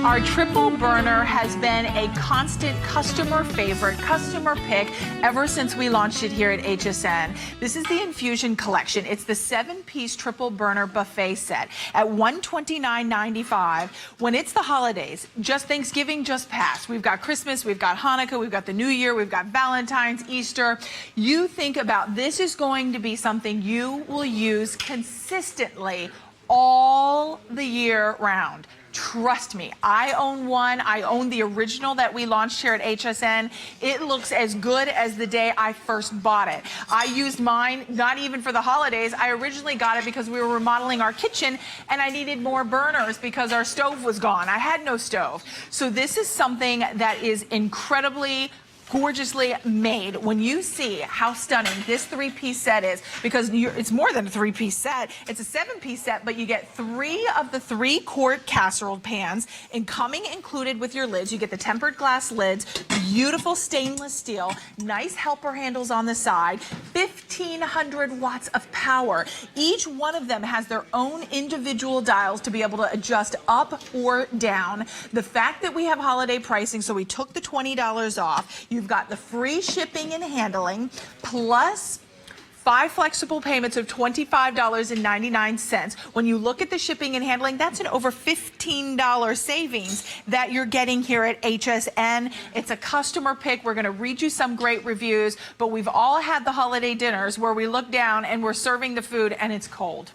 Our triple burner has been a constant customer favorite, customer pick ever since we launched it here at HSN. This is the Infusion Collection. It's the 7-piece triple burner buffet set at $129.95. When it's the holidays, just Thanksgiving just passed. We've got Christmas, we've got Hanukkah, we've got the New Year, we've got Valentine's, Easter. You think about this is going to be something you will use consistently all the year round. Trust me, I own one. I own the original that we launched here at HSN. It looks as good as the day I first bought it. I used mine, not even for the holidays. I originally got it because we were remodeling our kitchen and I needed more burners because our stove was gone. I had no stove. So this is something that is incredibly gorgeously made. When you see how stunning this 3-piece set is, because it's more than a 3-piece set, it's a 7-piece set, but you get 3 of the 3-quart casserole pans, and coming included with your lids, you get the tempered glass lids, beautiful stainless steel, nice helper handles on the side, 1,500 watts of power. Each one of them has their own individual dials to be able to adjust up or down. The fact that we have holiday pricing, so we took the $20 off. You've got the free shipping and handling, plus 5 flexible payments of $25.99. When you look at the shipping and handling, that's an over $15 savings that you're getting here at HSN. It's a customer pick. We're going to read you some great reviews, but we've all had the holiday dinners where we look down and we're serving the food and it's cold.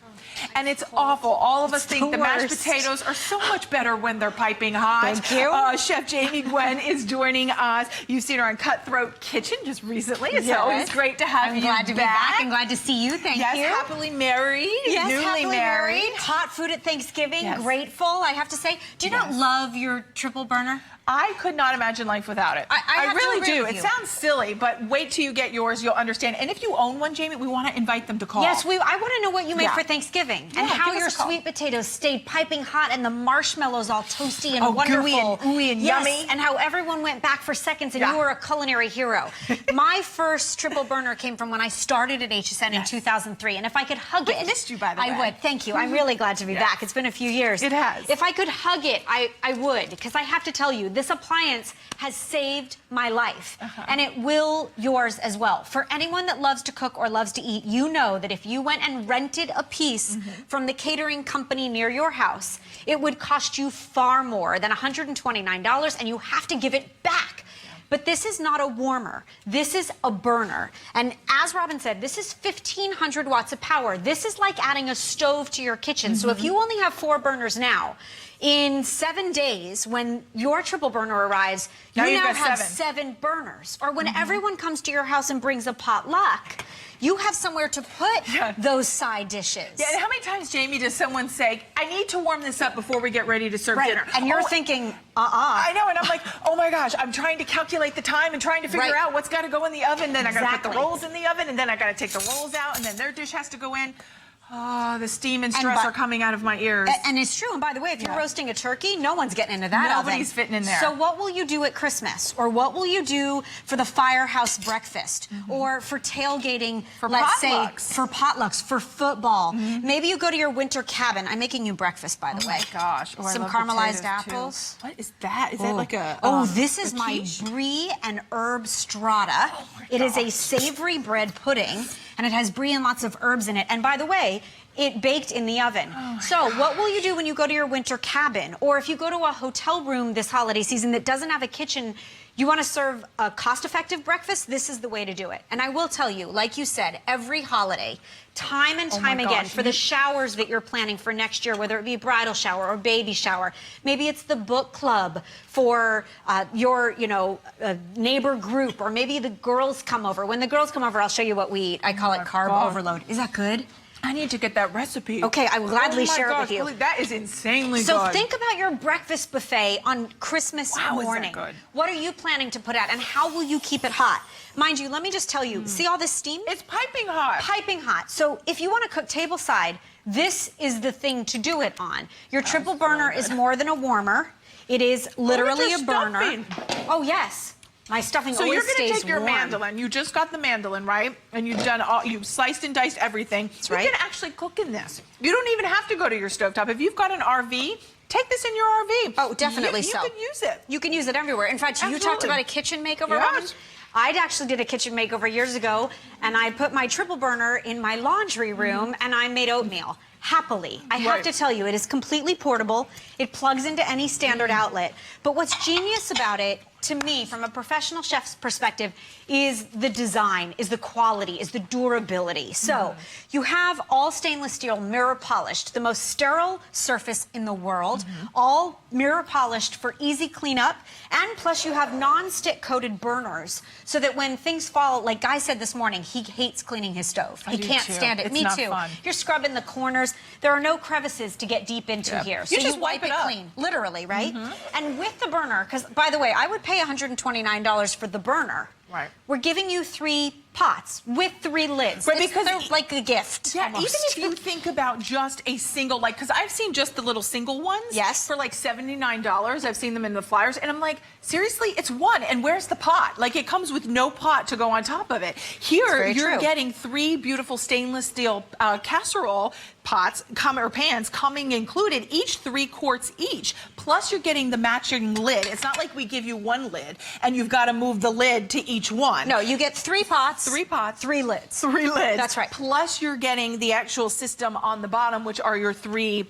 And it's awful. All of us think the mashed potatoes are so much better when they're piping hot. Thank you. Chef Jamie Gwen is joining us. You've seen her on Cutthroat Kitchen just recently. It's always great to have you back. I'm glad to be back and glad to see you. Thank you. Yes, happily married. Yes, newly happily married. Hot food at Thanksgiving. Yes. Grateful, I have to say. Do you not love your triple burner? I could not imagine life without it. I really do. It sounds silly, but wait till you get yours, you'll understand. And if you own one, Jamie, we want to invite them to call. Yes, I want to know what you made for Thanksgiving and how your sweet sweet potatoes stayed piping hot and the marshmallows all toasty and wonderful. Gooey and yummy. And how everyone went back for seconds and you were a culinary hero. My first triple burner came from when I started at HSN in 2003. And if I could hug it. I missed you, by the way. I would. Thank you. I'm really glad to be back. It's been a few years. It has. If I could hug it, I would. Because I have to tell you, this appliance has saved my life. And it will yours as well. For anyone that loves to cook or loves to eat, you know that if you went and rented a piece from the catering company near your house, it would cost you far more than $129, and you have to give it back. But this is not a warmer. This is a burner. And as Robin said, this is 1,500 watts of power. This is like adding a stove to your kitchen. So if you only have 4 burners now, in 7 days, when your triple burner arrives, you now have 7 burners. Or when everyone comes to your house and brings a potluck, you have somewhere to put those side dishes. Yeah, and how many times, Jamie, does someone say, I need to warm this up before we get ready to serve dinner? And you're thinking, I know, and I'm like, oh my gosh, I'm trying to calculate the time and trying to figure out what's got to go in the oven. Then I got to put the rolls in the oven, and then I got to take the rolls out, and then their dish has to go in. Oh, the steam and stress are coming out of my ears. And it's true. And by the way, if you're roasting a turkey, no one's getting into that oven. Nobody's fitting in there. So what will you do at Christmas? Or what will you do for the firehouse breakfast? Or for tailgating, let's say, for potlucks, for football. Maybe you go to your winter cabin. I'm making you breakfast, by the way. Oh my gosh. Oh, some caramelized apples. What is that? Is that like a this is my brie and herb strata. It is a savory bread pudding. And it has brie and lots of herbs in it. And by the way, it baked in the oven. So what will you do when you go to your winter cabin? Or if you go to a hotel room this holiday season that doesn't have a kitchen, you want to serve a cost-effective breakfast, this is the way to do it. And I will tell you, like you said, every holiday, time and time again, for the showers that you're planning for next year, whether it be a bridal shower or baby shower, maybe it's the book club for your, neighbor group, or maybe the girls come over. When the girls come over, I'll show you what we eat. I call it carb overload. Is that good? I need to get that recipe. Okay, I will gladly share it with you. That is insanely good. So think about your breakfast buffet on Christmas morning. Is that good? What are you planning to put out, and how will you keep it hot? Mind you, let me just tell you, see all this steam? It's piping hot. Piping hot. So if you want to cook tableside, this is the thing to do it on. Your triple burner is more than a warmer. It is literally a burner. Oh, yes. My stuffing so always stays warm. you're going to take your mandolin. You just got the mandolin, right? And you've sliced and diced everything. That's right. You can actually cook in this. You don't even have to go to your stovetop. If you've got an RV, take this in your RV. Oh, definitely so. You can use it. You can use it everywhere. In fact, Absolutely. you talked about a kitchen makeover, Yes. Robin. I actually did a kitchen makeover years ago, and I put my triple burner in my laundry room, and I made oatmeal. Happily. I have to tell you, it is completely portable. It plugs into any standard outlet. But what's genius about it, to me, from a professional chef's perspective, is the design, is the quality, is the durability. So you have all stainless steel mirror polished, the most sterile surface in the world, all mirror polished for easy cleanup, and plus you have non-stick coated burners so that when things fall, like Guy said this morning, he hates cleaning his stove. He can't stand it. It's Me not too. fun. You're scrubbing the corners. There are no crevices to get deep into here. So You just wipe wipe it it up. clean, literally, right? And with the burner, because by the way, I would pay $129 for the burner. Right. We're giving you 3 pots with 3 lids. Right, It's because like a gift. Yeah, almost. even if you think about just a single, like, because I've seen just the little single ones. Yes. For like $79. I've seen them in the flyers. And I'm like, seriously, it's one. And where's the pot? Like, it comes with no pot to go on top of it. Here, you're getting 3 beautiful stainless steel casserole pots or pans coming included, each 3 quarts each. Plus, you're getting the matching lid. It's not like we give you one lid and you've got to move the lid to each one. No, you get 3 pots. 3 pots. 3 lids. 3 lids. That's right. Plus, you're getting the actual system on the bottom, which are your three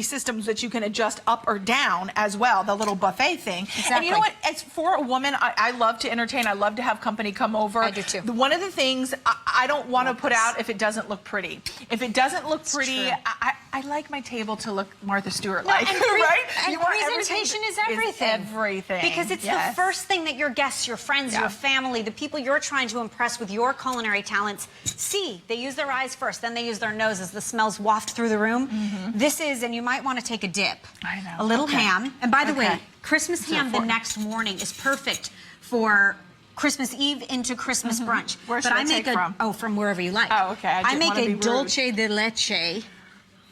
systems that you can adjust up or down as well, the little buffet thing. Exactly. And you know what? It's for a woman. I love to entertain. I love to have company come over. I do too. One of the things I don't want to put out if it doesn't look pretty. If it doesn't look pretty, I like my table to look Martha Stewart-like, right? And You want presentation is everything. Everything. Because it's the first thing that your guests, your friends, your family, the people you're trying to impress with your culinary talents see. They use their eyes first, then they use their noses. The smells waft through the room. This is, and you might want to take a dip. I know. A little ham. And by the way, Okay. Christmas ham the next morning is perfect for Christmas Eve into Christmas brunch. Where should I take from? Oh, from wherever you like. Oh, okay. I make wanna be a rude. dulce de leche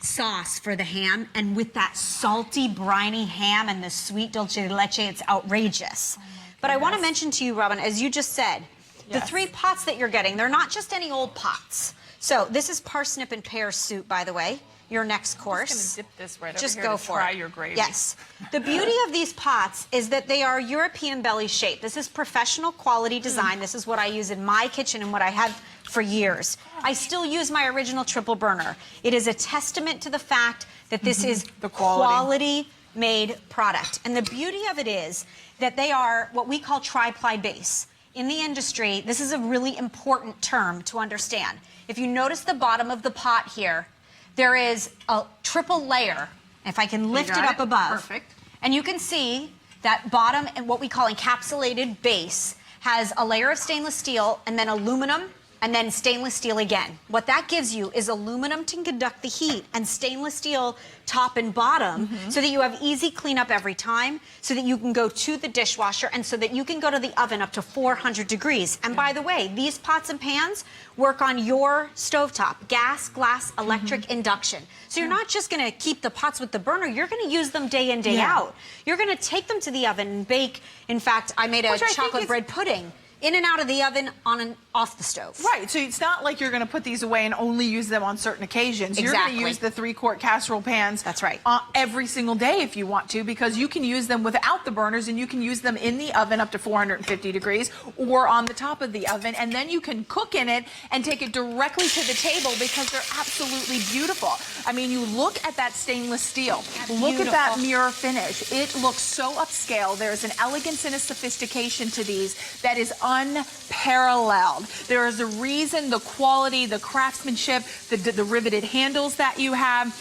sauce for the ham, and with that salty, briny ham and the sweet dulce de leche, it's outrageous. But I want to mention to you, Robin, as you just said, the 3 pots that you're getting, they're not just any old pots. So this is parsnip and pear soup, by the way, your next course. I'm just going to dip this right Just over here go to for try it. your gravy. Yes. The beauty of these pots is that they are European belly shaped. This is professional quality design. This is what I use in my kitchen and what I have for years. I still use my original triple burner. It is a testament to the fact that this is The quality. made product. And the beauty of it is that they are what we call tri-ply base. In the industry, this is a really important term to understand. If you notice the bottom of the pot here, there is a triple layer. If I can lift it up above. Perfect. And you can see that bottom and what we call encapsulated base has a layer of stainless steel and then aluminum and then stainless steel again. What that gives you is aluminum to conduct the heat and stainless steel top and bottom so that you have easy cleanup every time, so that you can go to the dishwasher and so that you can go to the oven up to 400 degrees. And by the way, these pots and pans work on your stovetop, gas, glass, electric, induction. So you're not just gonna keep the pots with the burner, you're gonna use them day in, day out. You're gonna take them to the oven and bake. In fact, I made a chocolate bread pudding. In and out of the oven, on and off the stove. Right, so it's not like you're going to put these away and only use them on certain occasions. You're going to use the 3-quart casserole pans. That's right. Every single day if you want to, because you can use them without the burners and you can use them in the oven up to 450 degrees or on the top of the oven, and then you can cook in it and take it directly to the table because they're absolutely beautiful. I mean, you look at that stainless steel. Look at that mirror finish. It looks so upscale. There's an elegance and a sophistication to these that is unparalleled. There is a reason the quality, the craftsmanship, the riveted handles that you have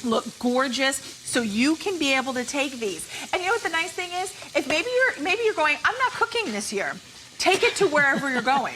look gorgeous, so you can be able to take these. And you know what the nice thing is? If maybe you're going, I'm not cooking this year. Take it to wherever you're going.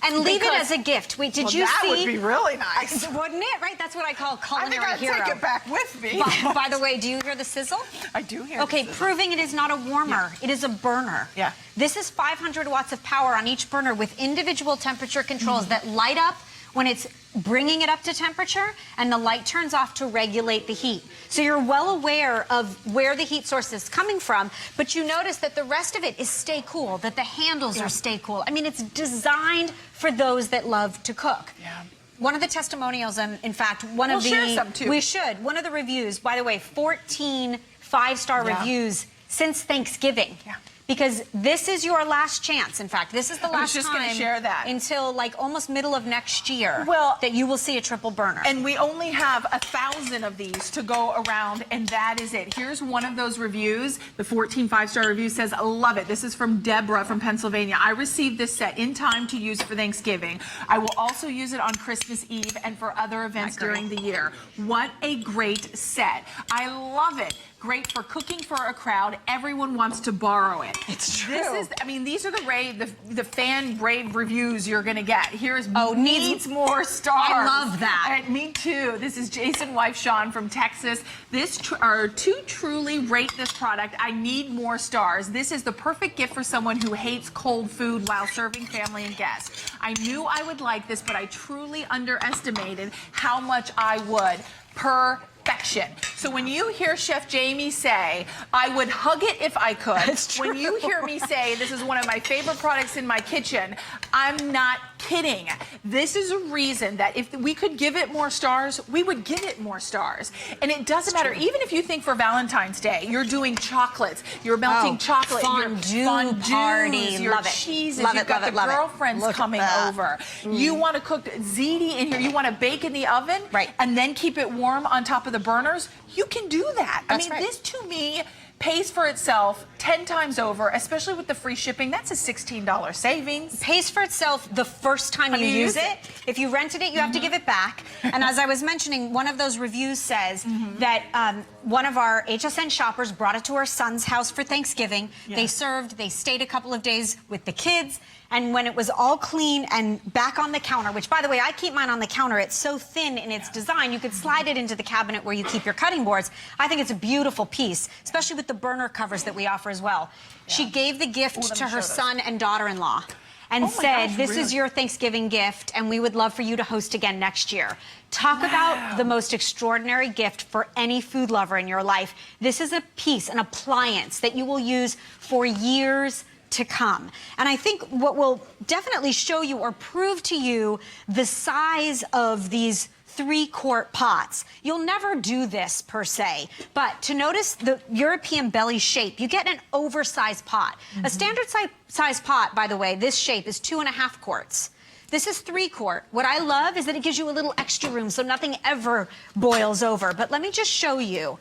And leave it as a gift. Wait, did you that see? That would be really nice. Wouldn't it? Right? That's what I call culinary I think I'd take it back with me. By the way, do you hear the sizzle? I do hear Okay, the sizzle. proving it is not a warmer. It is a burner. This is 500 watts of power on each burner with individual temperature controls that light up when it's bringing it up to temperature and the light turns off to regulate the heat. So you're well aware of where the heat source is coming from, but you notice that the rest of it is stay cool, that the handles are stay cool. I mean, it's designed for those that love to cook. Yeah. One of the testimonials, in fact, one of the... We'll share some too. We should. One of the reviews, by the way, 14 5-star reviews since Thanksgiving. Yeah. Because this is your last chance. In fact, this is the last I was just going to share that. until like almost middle of next year that you will see a triple burner. And we only have 1,000 of these to go around, and that is it. Here's one of those reviews. The 14 5-star review says, I love it. This is from Deborah from Pennsylvania. I received this set in time to use for Thanksgiving. I will also use it on Christmas Eve and for other events during the year. What a great set. I love it. Great for cooking for a crowd. Everyone wants to borrow it. It's true. This is, I mean, these are the fan rave reviews you're gonna get. Here's needs more stars. I love that. Me too. This is Jason wife Sean from Texas. This to truly rate this product, I need more stars. This is the perfect gift for someone who hates cold food while serving family and guests. I knew I would like this, but I truly underestimated how much I would. Perfection. So when you hear Chef Jamie say, I would hug it if I could, when you hear me say, this is one of my favorite products in my kitchen, I'm not kidding. This is a reason that if we could give it more stars, we would give it more stars. And it doesn't matter, even if you think for Valentine's Day, you're doing chocolates, you're melting chocolate, fondue party, your love it. cheeses, Love you've it, got love the it, love it. girlfriends coming over. You want to cook ziti in here, you want to bake in the oven, and then keep it warm on top of the burners, you can do that. I mean, this to me pays for itself 10 times over, especially with the free shipping. That's a $16 savings. Pays for itself the first time you use it. If you rented it, you have to give it back. And as I was mentioning, one of those reviews says that one of our HSN shoppers brought it to her son's house for Thanksgiving. They served, they stayed a couple of days with the kids. And when it was all clean and back on the counter, which, by the way, I keep mine on the counter. It's so thin in its design, you could slide it into the cabinet where you keep your cutting boards. I think it's a beautiful piece, especially with the burner covers that we offer as well. She gave the gift to her son and daughter-in-law and said, this is your Thanksgiving gift, and we would love for you to host again next year. Talk about the most extraordinary gift for any food lover in your life. This is a piece, an appliance that you will use for years to come. And I think what will definitely show you or prove to you the size of these 3-quart pots. You'll never do this per se, but to notice the European belly shape, you get an oversized pot. A standard size pot, by the way, this shape is 2.5 quarts. This is 3-quart. What I love is that it gives you a little extra room so nothing ever boils over. But let me just show you.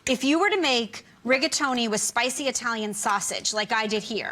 If you were to make rigatoni with spicy Italian sausage like I did here,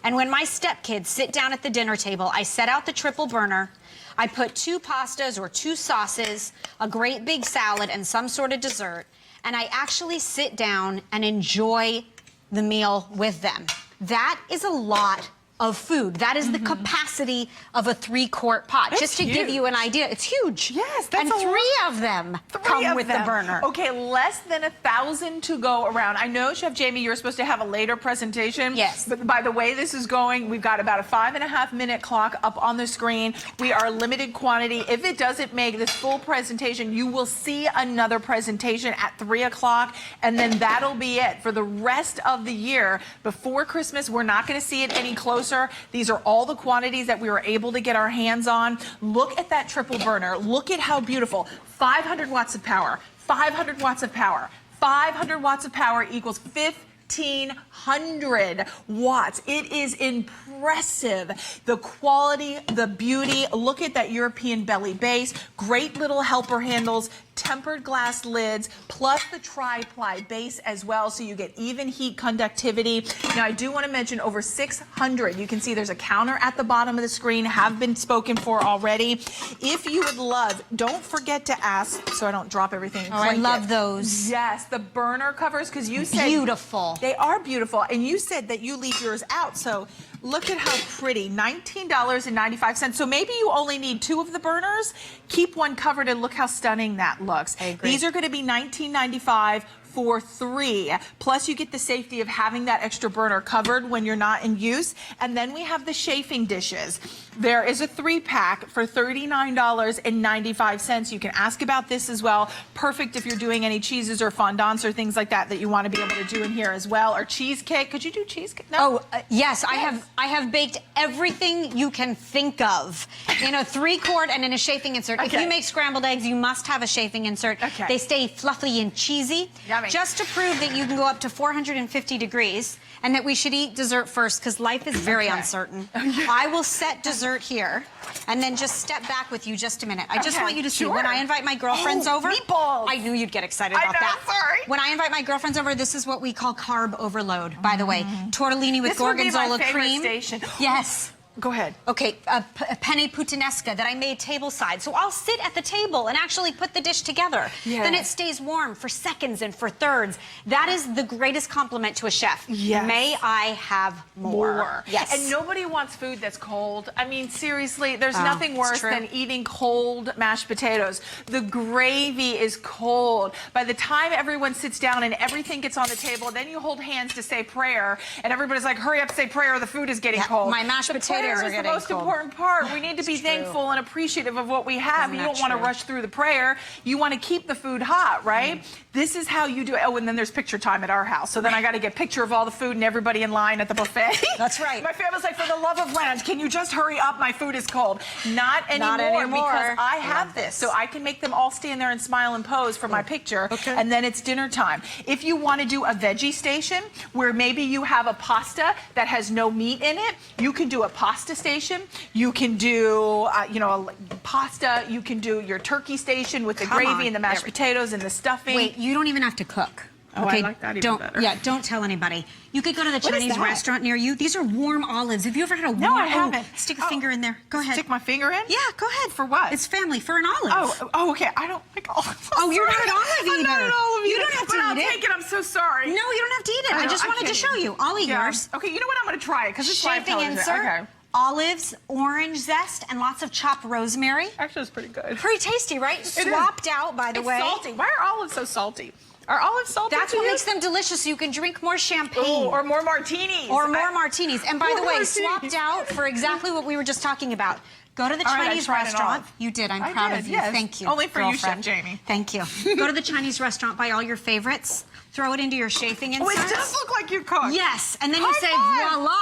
and when my stepkids sit down at the dinner table, I set out the triple burner, I put 2 pastas or 2 sauces, a great big salad, and some sort of dessert, and I actually sit down and enjoy the meal with them. That is a lot of food. That is the capacity of a 3-quart pot. That's just to huge. give you an idea, it's huge. Yes, that's and a 3 lot. of them come with the burner. Okay, less than 1,000 to go around. I know, Chef Jamie, you're supposed to have a later presentation. Yes. But by the way this is going, we've got about a 5.5-minute clock up on the screen. We are limited quantity. If it doesn't make this full presentation, you will see another presentation at 3 o'clock, and then that'll be it. For the rest of the year, before Christmas, we're not going to see it any closer. These are all the quantities that we were able to get our hands on. Look at that triple burner. Look at how beautiful. 500 watts of power, 500 watts of power, 500 watts of power equals 1,500 watts. It is impressive. The quality, the beauty. Look at that European belly base. Great little helper handles. Tempered glass lids, plus the tri-ply base as well, so you get even heat conductivity. Now, I do want to mention over 600. You can see there's a counter at the bottom of the screen, have been spoken for already. If you would love, don't forget to ask, so I don't drop everything. Oh, I love those. Yes, the burner covers, because you said beautiful. They are beautiful, and you said that you leave yours out, so look at how pretty. $19.95. So maybe you only need 2 of the burners. Keep one covered, and look how stunning that looks. I agree. These are going to be $19.95 for $3. Plus you get the safety of having that extra burner covered when you're not in use. And then we have the chafing dishes. There is a 3-pack for $39.95. You can ask about this as well. Perfect if you're doing any cheeses or fondants or things like that that you want to be able to do in here as well. Or cheesecake. Could you do cheesecake? No? Oh, yes. I have baked everything you can think of in a 3-quart and in a chafing insert. Okay. If you make scrambled eggs, you must have a chafing insert. Okay. They stay fluffy and cheesy. Yummy. Just to prove that you can go up to 450 degrees and that we should eat dessert first because life is very uncertain. I will set dessert here and then just step back with you just a minute. I just want you to see when I invite my girlfriends over. Meatballs. I knew you'd get excited about that. Sorry. When I invite my girlfriends over, this is what we call carb overload, by the way. Tortellini with This would be my gorgonzola favorite cream. station. Yes. Go ahead. Okay, a penne puttanesca that I made tableside. So I'll sit at the table and actually put the dish together. Yeah. Then it stays warm for seconds and for thirds. That is the greatest compliment to a chef. Yes. May I have more? Yes. And nobody wants food that's cold. I mean, seriously, there's nothing worse than eating cold mashed potatoes. The gravy is cold. By the time everyone sits down and everything gets on the table, then you hold hands to say prayer, and everybody's like, hurry up, say prayer, or the food is getting cold. My mashed potatoes prayer is the most important part. We need to be thankful and appreciative of what we have. You don't want to rush through the prayer. You want to keep the food hot, right? This is how you do it. Oh, and then there's picture time at our house. So then I got to get a picture of all the food and everybody in line at the buffet. That's right. My family's like, for the love of land, can you just hurry up? My food is cold. Not anymore. Because I have this. So I can make them all stand there and smile and pose for my picture. Okay. And then it's dinner time. If you want to do a veggie station where maybe you have a pasta that has no meat in it, you can do a pasta station. You can do, you know, a pasta. You can do your turkey station with the gravy and the mashed potatoes and the stuffing. Wait, you don't even have to cook. Oh, okay, I like that even better. Yeah, don't tell anybody. You could go to the Chinese restaurant near you. These are warm olives. Have you ever had a warm? No, I haven't. Stick a finger in there. Go ahead. Stick my finger in? Yeah, go ahead. For what? It's family for an olive. Oh, okay. I don't like olives. Oh, you're not an olive eater. I'm not an olive eater. You don't have to eat I'll it. Take it. I'm so sorry. No, you don't have to eat it. I just wanted to show you. I'll eat yours. Okay, you know what? I'm going to try it because it's Chafing insert. Okay. Olives, orange zest, and lots of chopped rosemary. Actually, it's pretty good. Pretty tasty, right? Swapped out, by the way. It's salty. Why are olives so salty? Are olives salty? That's what makes them delicious, so you can drink more champagne. Ooh, or more martinis. Or more martinis. And by the way, swapped out for exactly what we were just talking about. Go to the Chinese restaurant. You did. I'm proud of you. Yes. Thank you. Only for you, Chef Jamie. Thank you. Go to the Chinese restaurant, buy all your favorites, throw it into your chafing inserts. Oh, it does look like you cook. Yes. And then you say, voila.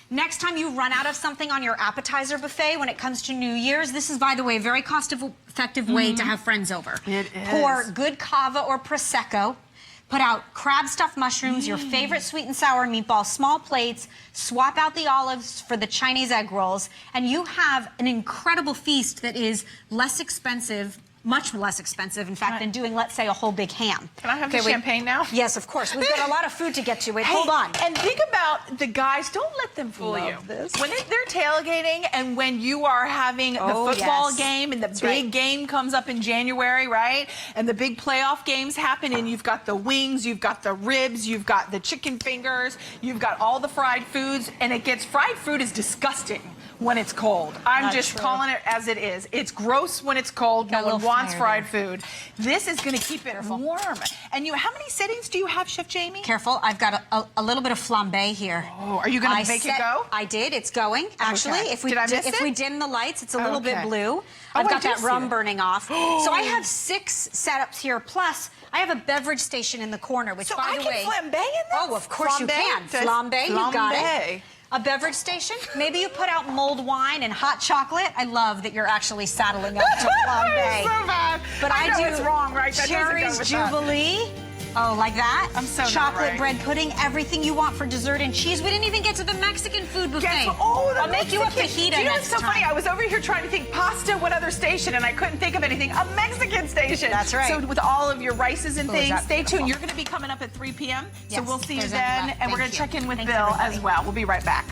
Next time you run out of something on your appetizer buffet when it comes to New Year's, this is, by the way, a very cost-effective way to have friends over. It is. Pour good cava or Prosecco. Put out crab stuffed mushrooms, your favorite sweet and sour meatball, small plates, swap out the olives for the Chinese egg rolls, and you have an incredible feast that is less expensive, much less expensive, in fact, than doing, let's say, a whole big ham. Can I have the champagne now? Yes, of course. We've got a lot of food to get to. Wait, hold on. And think about the guys. Don't let them fool you. When they're tailgating and when you are having the football game and the big game comes up in January, right? And the big playoff games happen and you've got the wings, you've got the ribs, you've got the chicken fingers, you've got all the fried foods, and fried food is disgusting when it's cold. I'm just calling it as it is. It's gross when it's cold. No one wants fried food. This is going to keep it warm. And how many settings do you have, Chef Jamie? Careful, I've got a little bit of flambe here. Oh, are you going to make it go? I did. It's going. Actually, if we dim the lights, it's a little bit blue. I've got that rum burning off. So I have 6 setups here. Plus, I have a beverage station in the corner, which, by the way, so I can flambe in this? Oh, of course you can. Flambe, you got it. A beverage station. Maybe you put out mulled wine and hot chocolate. I love that you're actually saddling up to flambe. So bad. But I do it's wrong, right? Cherries Jubilee. Oh, like that? I'm so chocolate bread pudding, everything you want for dessert and cheese. We didn't even get to the Mexican food buffet. I'll make you a fajita next time. It's so funny. I was over here trying to think pasta, what other station, and I couldn't think of anything. A Mexican station. That's right. So with all of your rices and things, stay tuned. You're going to be coming up at 3 p.m. So we'll see you then, and we're going to check in with Bill as well. We'll be right back.